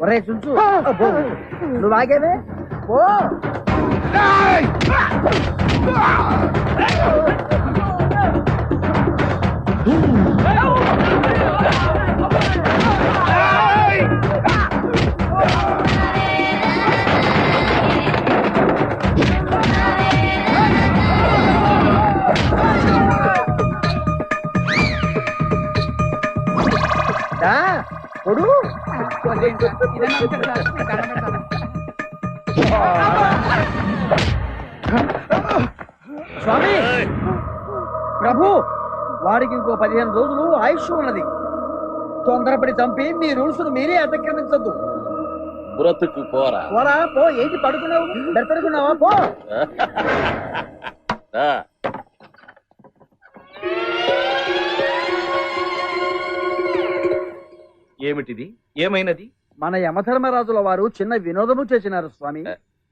ఒరే చుంచు నువ్వు ఆగేవే ఓ కొడు స్వామి ప్రభు వాడికి ఇంకో 15 రోజులు ఆయుష్ ఉన్నది. తొందరపడి చంపి మీ రూల్స్ మీరే అతిక్రమించద్దు. బ్రతుకు పోరా పోరా పో. ఏంటి పడుకున్నావు? బెడతడుకున్నావా? పో. ఏమిటిది? ఏమైనది? మన యమధర్మరాజుల వారు చిన్న వినోదము చేసినారు స్వామి.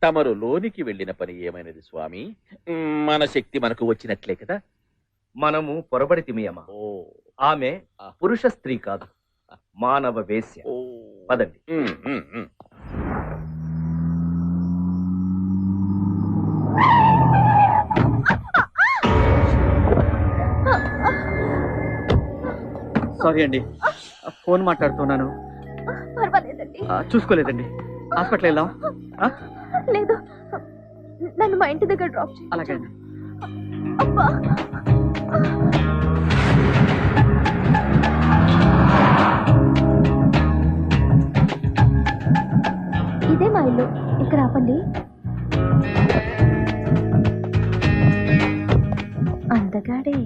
తమరు లోనికి వెళ్ళిన పని ఏమైనది స్వామి? మన శక్తి మనకు వచ్చినట్లే కదా. మనము పొరబడితిమియమా. ఆమె పురుష స్త్రీ కాదు, మానవ వేశ్య. పదండి. సారీ అండి, ఫోన్ మాట్లాడుతున్నాను. చూసుకోలేదండి. హాస్పిటల్ వెళ్దాం. లేదు, నన్ను మా ఇంటి దగ్గర డ్రాప్ చేయండి. అలాగే అండి. ఇదే మా ఇల్లు, ఇక్కడ ఆపండి. అందగాడే.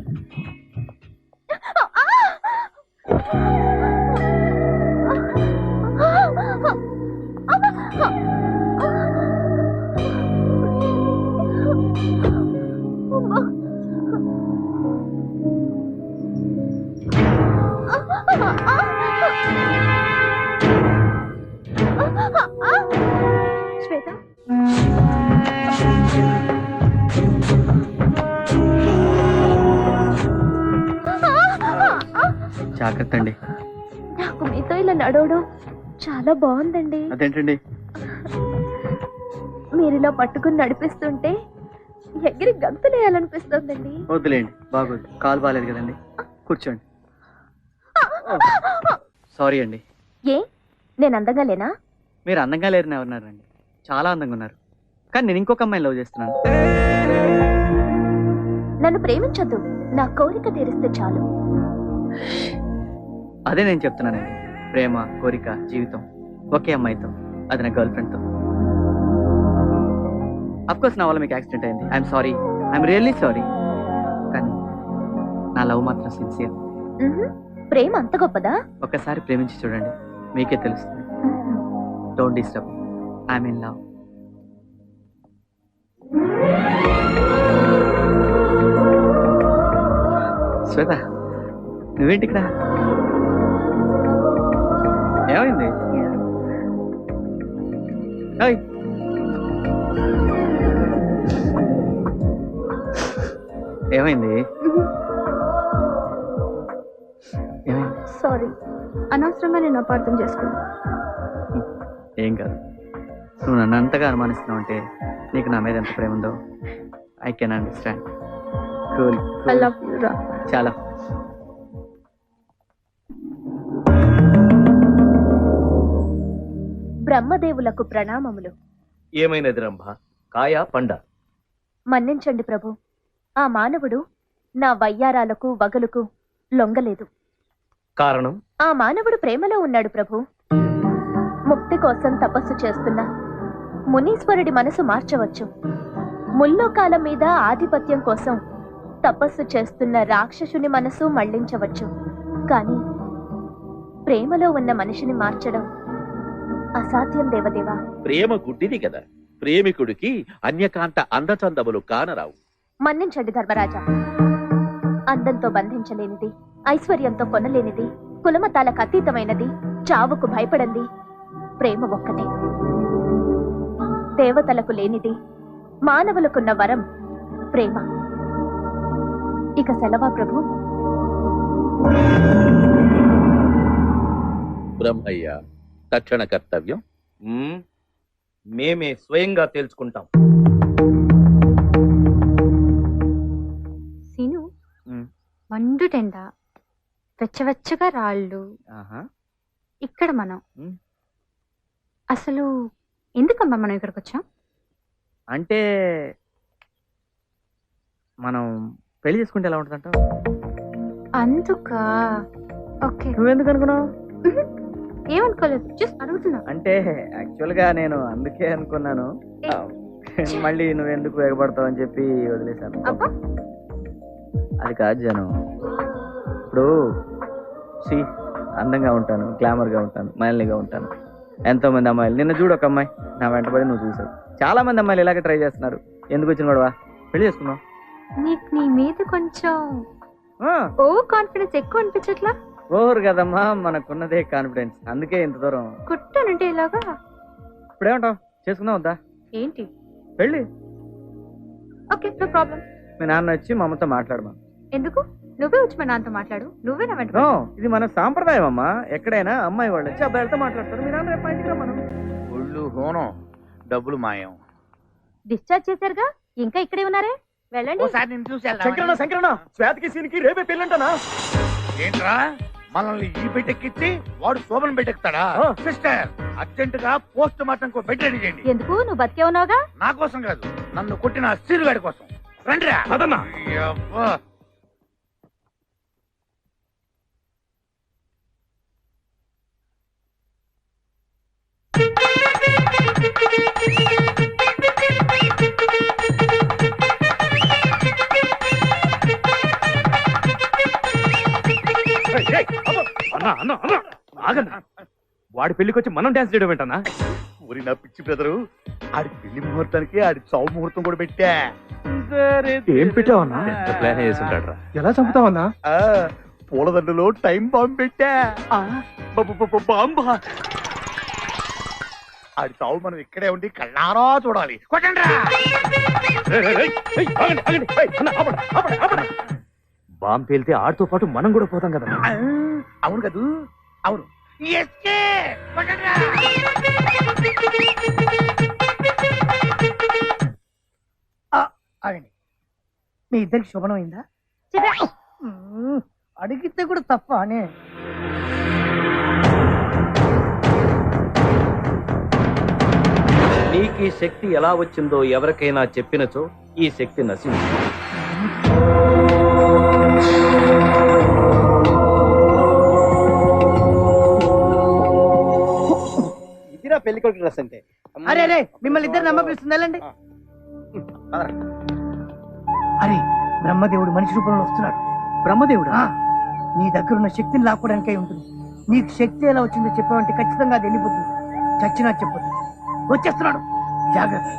శ్వేత, జాగ్రత్త అండి. నాకు మీతో ఇలా నడవడం చాలా బాగుందండి. అదేంటండి? మీరు ఇలా పట్టుకుని నడిపిస్తుంటే ఎగిరి గంతులేయాలనిపిస్తుందండి. వద్దులేండి, బాగోదు. కాలు బాగాలేదు కదండి. కూర్చోండి. సారీ అండి. ఏ, నేను అందంగా లేనా? మీరు అందంగా లేరని ఎవరున్నారండి? చాలా అందంగా ఉన్నారు. కానీ నేను ఇంకొక అమ్మాయిని లవ్ చేస్తున్నాను. నన్ను ప్రేమించొద్దు, నా కోరిక తీరిస్తే చాలు. అదే నేను చెప్తున్నానండి. ప్రేమ, కోరిక, జీవితం ఒకే అమ్మాయితో, అది నా గర్ల్ ఫ్రెండ్తో. అఫ్కోర్స్ నా వల్ల మీకు యాక్సిడెంట్ అయింది. I'm sorry, I'm really sorry. కానీ నా లవ్ మాత్రం సిన్సియర్. ప్రేమ అంత గొప్పదా? ఒక్కసారి ప్రేమించి చూడండి, మీకే తెలుస్తుంది. Don't disturb, I'm in love. Shweta, నువ్వేంటి ఇక్కడ? ఏమైంది? ఏమైంది? సారీ, అనవసరంగా నేను అపార్థం చేసుకున్నా. ఏం కాదు. నువ్వు నన్ను అంతగా అనుమానిస్తున్నావు అంటే నీకు నా మీద ఎంత ప్రేమ ఉందో I can understand. Cool. I love you రా. చాలా. బ్రహ్మదేవులకు ప్రణామములు. ఏమైనది రంభ? కాయ పండ? మన్నించండి ప్రభు, ఆ మానవుడు నా వయ్యారాలకు వగలుకు లొంగలేదు. కారణం? ఆ మానవుడు ప్రేమలో ఉన్నాడు ప్రభు. ముక్తి కోసం తపస్సు చేస్తున్న మునీశ్వరుడి మనసు మార్చవచ్చు. ముల్లోకాల మీద ఆధిపత్యం కోసం తపస్సు చేస్తున్న రాక్షసుని మనసు మళ్లించవచ్చు. కానీ ప్రేమలో ఉన్న మనిషిని మార్చడం అసాధ్యం దేవదేవా. ప్రేమ గుడ్డిది కదా. ప్రేమికుడికి అన్యకాంత అందచందములు కానరావు. మన్నించండి ధర్మరాజా. అందంతో ప్రేమ ఒక్కటే. దేవతలకు లేనిది మానవులకున్న వరం ప్రేమ. ఇక సెలవా ప్రభు. బ్రహ్మయ్య, తక్షణ కర్తవ్యం. మేమే స్వయంగా తేల్చుకుంటాం. సీను, ఉమ్. మండు టెండ, వెచ్చవెచ్చగా రాళ్ళు, ఆహా. ఇక్కడ మనం ఉమ్. అసలు ఎందుకమ్మా మనం ఇక్కడికి వచ్చాం? అంటే మనం పెళ్లి చేసుకుంటే ఎలా ఉంటుందంటావు? అందుకా? ఓకే, నువ్వెందుకు అనుకున్నావు? ఏమనుకోలేదు, జస్ట్ అడుగుతున్నా. అంటే యాక్చువల్ గా నేను అందుకే అనుకున్నాను. ఏ. మళ్ళీ నువ్వెందుకు ఎగబడతావు అని చెప్పి వదిలేశాను. అబ్బా, అది కాదు జనం. ఇప్పుడు సి అందంగా ఉంటాను, గ్లామర్ గా ఉంటాను, మైల్గా ఉంటాను. ఎంతో మంది అమ్మాయిలు, నిన్న చూడు ఒక అమ్మాయి నా వెంటబడి నువ్వు చూసావు. చాలా మంది అమ్మాయిలు ఇలాగే ట్రై చేస్తున్నారు. ఎందుకు వచ్చిన గొడవ? పెళ్లి చేసుకున్నావు. నీకు నీ మీద కొంచెం ఆ, కాన్ఫిడెన్స్ ఎక్కువ అనిపించట్లా? ఓవర్ కదమ్మా, మనకున్నదే కాన్ఫిడెన్స్. అందుకే ఇంత దూరం. కుట్టానంటే ఇలాగా. ఇప్పుడేమంటావు? చేసుకుందాం వద్దా ఏంటి? పెళ్ళి? Okay, no problem. మీ నాన్న వచ్చి మా అమ్మతో మాట్లాడమా. ఎందుకు? నువ్వే వచ్చి మా నాన్నతో మాట్లాడు. నువ్వే నా వెంట నో, పడు. ఇది మన సాంప్రదాయం అమ్మా. ఎక్కడైనా అమ్మాయి వాళ్ళు వచ్చి అబ్బాయిలతో మాట్లాడతారు. మీ నాన్న రేపు మా ఇంటికి రమ్మను. ఒళ్ళు హోనం, డబ్బులు మాయం. డిశ్చార్జ్ చేశారుగా, ఇంకా ఇక్కడే ఉన్నారే, వెళ్ళండి. ఓసారి నేను చూసి శంకరణ శంకరణ, శ్వేతకి సీనికి రేపే పెళ్ళంటానా? ఏంట్రా మనల్ని ఈ బెడ్డెక్కిచ్చి వాడు శోభన్ బెడ్డెక్కుతాడా? ఆ. సిస్టర్, అర్జెంట్ గా పోస్ట్ మార్టం కో బెడ్ రెడీ చేయండి. ఎందుకు? నువ్వు బతికే ఉన్నావుగా. నా కోసం కాదు, నన్ను కొట్టిన సీరుగాడి కోసం. రండిరా. అదన్నా. అయ్యబ్బా. అన్నా అన్నా అన్నా, ఆగన్నా. వాడి పెళ్లికి వచ్చి మనం డాన్స్ చేయడం ఏంటన్నా? ఊరి నా పిచ్చి బ్రదరు, ఆడి పెళ్లి ముహూర్తానికి ఆడి చావు ముహూర్తం కూడా పెట్టా. ఏం పెట్టావన్నా? ప్లాన్ చేస్తుంటాడు రా. ఎలా చంపుతావన్నా? ఆ, పూలదండలో టైం బాంబు పెట్టా. బాంబా? ఆడి చావు మనం ఇక్కడే ఉండి కళ్ళారా చూడాలి. కొట్టండి. బాంబు పేలితే ఆడితో పాటు మనం కూడా పోతాం కదా. అవును కదూ, అవును. ఆగండి, మీ ఇద్దరికి శుభనం అయిందా? అడిగితే కూడా తప్ప అనే. నీకు ఈ శక్తి ఎలా వచ్చిందో ఎవరికైనా చెప్పినచో ఈ శక్తి నశించు. ఇదిరా పెళ్లి కొడుకు డ్రెస్ అంటే. అరే అరే, మిమ్మల్ని ఇద్దరు నమ్మపిస్తుంది, వెళ్ళండి. అరే, బ్రహ్మదేవుడు మనిషి రూపంలో వస్తున్నాడు. బ్రహ్మదేవుడా? నీ దగ్గర ఉన్న శక్తిని లాక్కోవడానికై ఉంటుంది. నీకు శక్తి ఎలా వచ్చిందో చెప్పావంటే ఖచ్చితంగా అది వెళ్ళిపోతుంది. చచ్చినా చెప్పదు. వచ్చేస్తున్నాడు, జాగ్రత్త.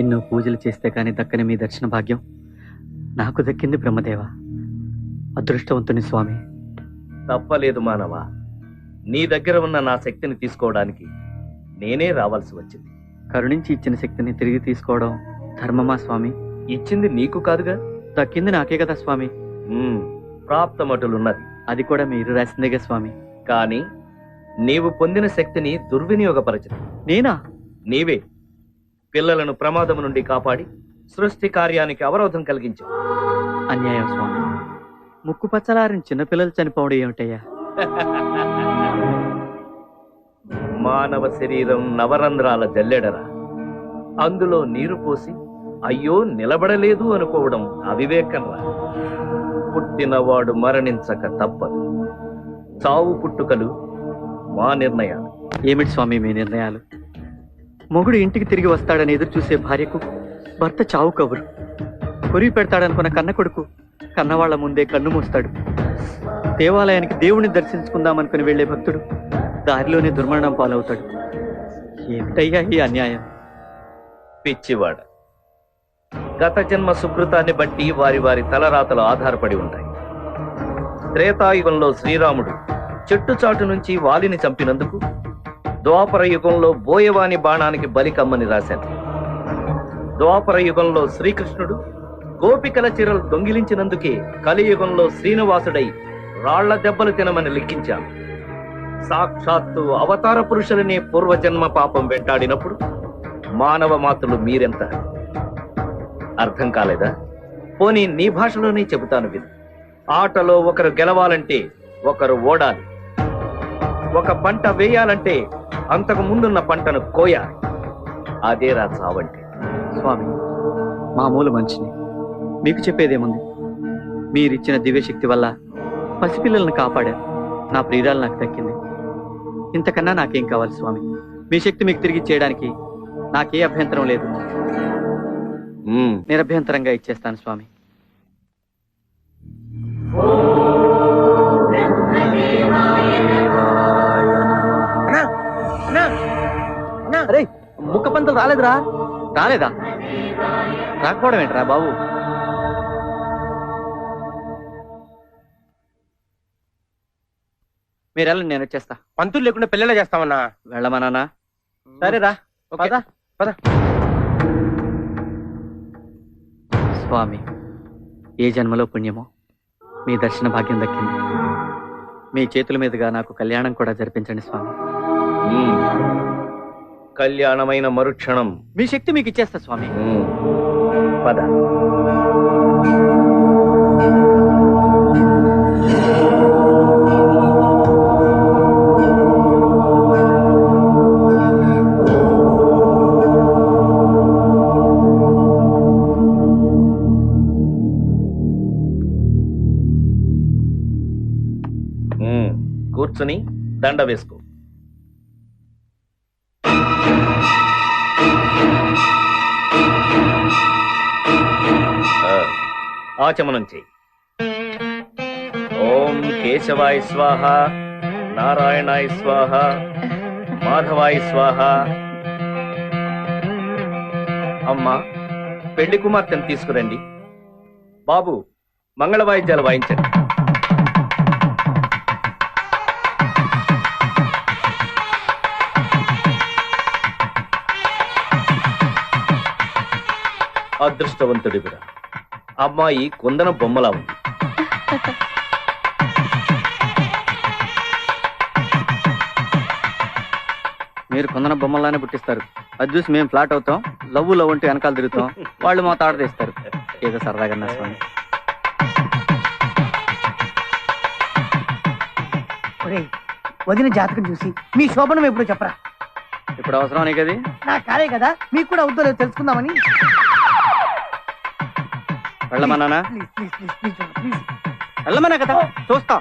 ఎన్నో పూజలు చేస్తే కానీ దక్కని మీ దర్శన భాగ్యం నాకు దక్కింది బ్రహ్మదేవ. అదృష్టవంతుని స్వామి. తప్పలేదు మానవ, నీ దగ్గర ఉన్న నా శక్తిని తీసుకోవడానికి నేనే రావాల్సి వచ్చింది. కరుణించి ఇచ్చిన శక్తిని తిరిగి తీసుకోవడం ధర్మమా స్వామి? ఇచ్చింది నీకు కాదుగా, దక్కింది నాకే కదా స్వామి. ప్రాప్తమటులున్నది. అది కూడా మీరు రాసిందేగా స్వామి. కానీ నీవు పొందిన శక్తిని దుర్వినియోగపరచదు. నేనా? నీవే పిల్లలను ప్రమాదం నుండి కాపాడి సృష్టి కార్యానికి అవరోధం కలిగించావు. అన్యాయం స్వామి. ముక్కు పచ్చలారిన చిన్నపిల్లలు చనిపోవడం ఏమిటయ్యా? మానవ శరీరం నవరంధ్రాల జల్లెడరా. అందులో నీరు పోసి అయ్యో నిలబడలేదు అనుకోవడం అవివేకం రా. పుట్టినవాడు మరణించక తప్పదు. చావు పుట్టుకలు మా నిర్ణయాలు. ఏమిటి స్వామి మీ నిర్ణయాలు? మొగుడు ఇంటికి తిరిగి వస్తాడని ఎదురు చూసే భార్యకు భర్త చావు కబురు. కొరివి పెడతాడనుకున్న కన్న కొడుకు కన్నవాళ్ల ముందే కన్ను మూస్తాడు. దేవాలయానికి దేవుణ్ణి దర్శించుకుందామనుకుని వెళ్లే భక్తుడు దారిలోనే దుర్మరణం పాలవుతాడు. ఏమిటయ్యా ఈ అన్యాయం? పిచ్చివాడ, గత జన్మ సుకృతాన్ని బట్టి వారి వారి తలరాతలు ఆధారపడి ఉంటాయి. త్రేతాయుగంలో శ్రీరాముడు చెట్టుచాటు నుంచి వాలిని చంపినందుకు ద్వాపర యుగంలో బోయవాని బాణానికి బలి కమ్మని రాశాను. ద్వాపర యుగంలో శ్రీకృష్ణుడు గోపికల చీరలు దొంగిలించినందుకే కలియుగంలో శ్రీనివాసుడై రాళ్ల దెబ్బలు తినమని లిఖించాను. సాక్షాత్తు అవతార పురుషులనే పూర్వజన్మ పాపం వెంటాడినప్పుడు మానవ మాతృలు మీరెంత? అర్థం కాలేదా? పోనీ నీ భాషలోనే చెబుతాను విను. ఆటలో ఒకరు గెలవాలంటే ఒకరు ఓడాలి. ఒక పంట వేయాలంటే అంతకు ముందున్న పంటను కోయాలి. అదేరా చావంటే. స్వామి, మామూలు మనిషిని, మీకు చెప్పేదేముంది? మీరిచ్చిన దివ్యశక్తి వల్ల పసిపిల్లలను కాపాడారు. నా ప్రియురాలు నాకు దక్కింది. ఇంతకన్నా నాకేం కావాలి స్వామి? మీ శక్తి మీకు తిరిగి చేయడానికి నాకే అభ్యంతరం లేదు. నిరభ్యంతరంగా ఇచ్చేస్తాను స్వామి. అరే, ముక్క పంతులు రాలేదురా? రాలేదా? రాకపోవడం ఏంట్రా బాబు? మీరు వెళ్ళండి, నేను వచ్చేస్తా. పంతులు లేకుండా పెళ్ళిలా చేస్తామన్నా. వెళ్ళమన్నా? సరేరా, పద పద. స్వామి, ఏ జన్మలో పుణ్యమో మీ దర్శన భాగ్యం దక్కింది. మీ చేతుల మీదుగా నాకు కళ్యాణం కూడా జరిపించండి స్వామి. కళ్యాణమైన మరుక్షణం మీ శక్తి మీకు ఇచ్చేస్తా స్వామి. పద. కూర్చుని దండ వేసుకో. ఆచమనం చెయ్యి. ఓం కేశవాయ స్వాహ, నారాయణాయ స్వాహ, మాధవాయ స్వాహ. అమ్మా, పెళ్లి కుమార్తెను తీసుకురండి. బాబు, మంగళ వాయిద్యాలు వాయించండి. అదృష్టవంతుడివిరా. అమ్మాయి కుందన బొమ్మలా ఉంది. మీరు కొందన బొమ్మలానే పుట్టిస్తారు. అది చూసి మేము ఫ్లాట్ అవుతాం. లవ్ లవ్ అంటే వెనకాల తిరుగుతాం. వాళ్ళు మా తాట తీస్తారు. ఏదో సరదాగా నా స్వామి. వదిన జాతకం చూసి మీ శోభనం ఎప్పుడు చెప్పరా? ఇప్పుడు అవసరం కదా? నా కాలే కదా, మీకు కూడా అవుతుందో లేదో తెలుసుకుందామని. వెళ్ళమన్నానా? Please please please please please. వెళ్ళమన్నా కదా, చూస్తా.